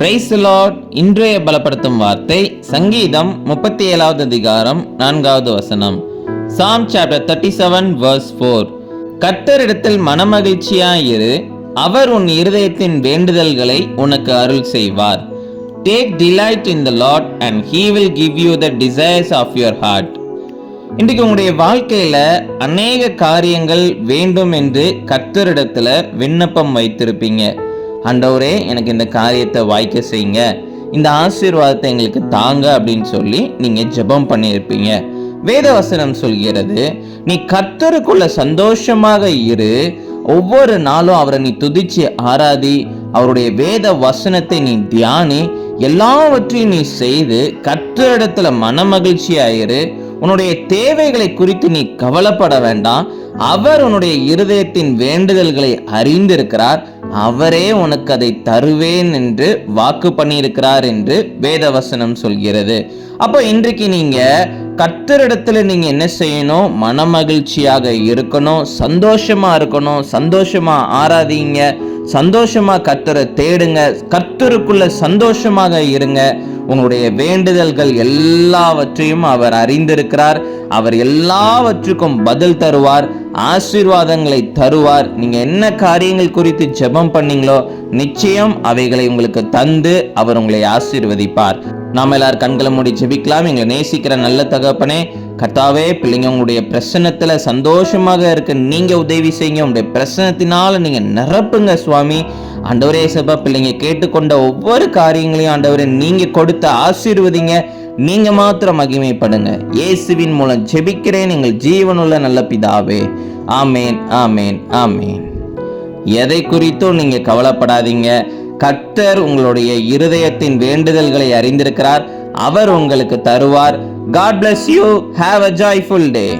Praise the Lord. இன்றைய பலப்படுத்தும் வார்த்தை சங்கீதம் 37வது அதிகாரம் 4வது வசனம். Psalm chapter 37 verse 4. கர்த்தரிடத்தில் மனமகிழ்ச்சியாயிரு, அவர் உன் இருதயத்தின் வேண்டுதல்களை உனக்கு அருள் செய்வார். Take delight in the Lord and he will give you the desires of your heart. இன்றைக்கு உங்களுடைய வாழ்க்கையில அநேக காரியங்கள் வேண்டும் என்று கர்த்தரிடத்துல விண்ணப்பம் வைத்திருப்பீங்க. ஆண்டவரே, எனக்கு இந்த காரியத்தை வாய்க்க செய்யுங்க, இந்த ஆசீர்வாதத்தை எங்களுக்கு தாங்க அப்படின்னு சொல்லி நீங்க ஜெபம் பண்ணியிருப்பீங்க. வேதவசனம் சொல்கிறது, நீ கர்த்தருக்குள்ள சந்தோஷமாக இரு, ஒவ்வொரு நாளும் அவரை நீ துதிச்சு ஆராதி, அவருடைய வேத வசனத்தை நீ தியானி, எல்லாவற்றையும் நீ செய்து கர்த்தரிடத்துல மனமகிழ்ச்சியாயிரு. உன்னுடைய தேவைகளை குறித்து நீ கவலைப்பட வேண்டாம். அவர் உன்னுடைய இருதயத்தின் வேண்டுதல்களை அறிந்திருக்கிறார். அவரே உனக்கு அதை தருவேன் என்று வாக்கு பண்ணியிருக்கிறார் என்று வேதவசனம் சொல்கிறது. அப்போ இன்றைக்கு நீங்க கர்த்தரிடத்துல நீங்க என்ன செய்யணும்? மனமகிழ்ச்சியாக இருக்கணும், சந்தோஷமா இருக்கணும், சந்தோஷமா ஆராதிங்க, சந்தோஷமா கர்த்தரை தேடுங்க, கர்த்தருக்குள்ள சந்தோஷமாக இருங்க. உங்களுடைய வேண்டுதல்கள் எல்லாவற்றையும் அவர் அறிந்திருக்கிறார். அவர் எல்லாவற்றுக்கும் பதில் தருவார், ஆசீர்வாதங்களை தருவார். நீங்க என்ன காரியங்கள் குறித்து ஜெபம் பண்ணீங்களோ நிச்சயம் அவைகளை உங்களுக்கு தந்து அவர் உங்களை ஆசீர்வதிப்பார். நாம எல்லாரும் கண்களை மூடி ஜெபிக்கலாம். எங்களை நேசிக்கிற நல்ல தகப்பனே, கர்த்தாவே, பிள்ளைங்க உங்களுடைய பிரசன்னத்துல சந்தோஷமாக இருக்க நீங்க உதவி செய்யுங்க. உங்களுடைய பிரசன்னத்தினால நீங்க நிரப்புங்க சுவாமி. ஆண்டவரே சபா, பிள்ளைங்க கேட்டுக்கொண்ட ஒவ்வொரு காரியங்களையும் ஆண்டவரே நீங்க கொடுத்த ஆசீர்வதிங்க. நீங்க மாத்திரம் மகிமைப்படுங்க. இயேசுவின் மூலம் ஜெபிக்கிறேன் எங்கள் ஜீவனுள்ள நல்ல பிதாவே. ஆமேன், ஆமேன், ஆமேன். எதை குறித்தும் நீங்க கவலைப்படாதீங்க. கர்த்தர் உங்களுடைய இருதயத்தின் வேண்டுதல்களை அறிந்திருக்கிறார். அவர் உங்களுக்கு தருவார். God bless you. Have a joyful day.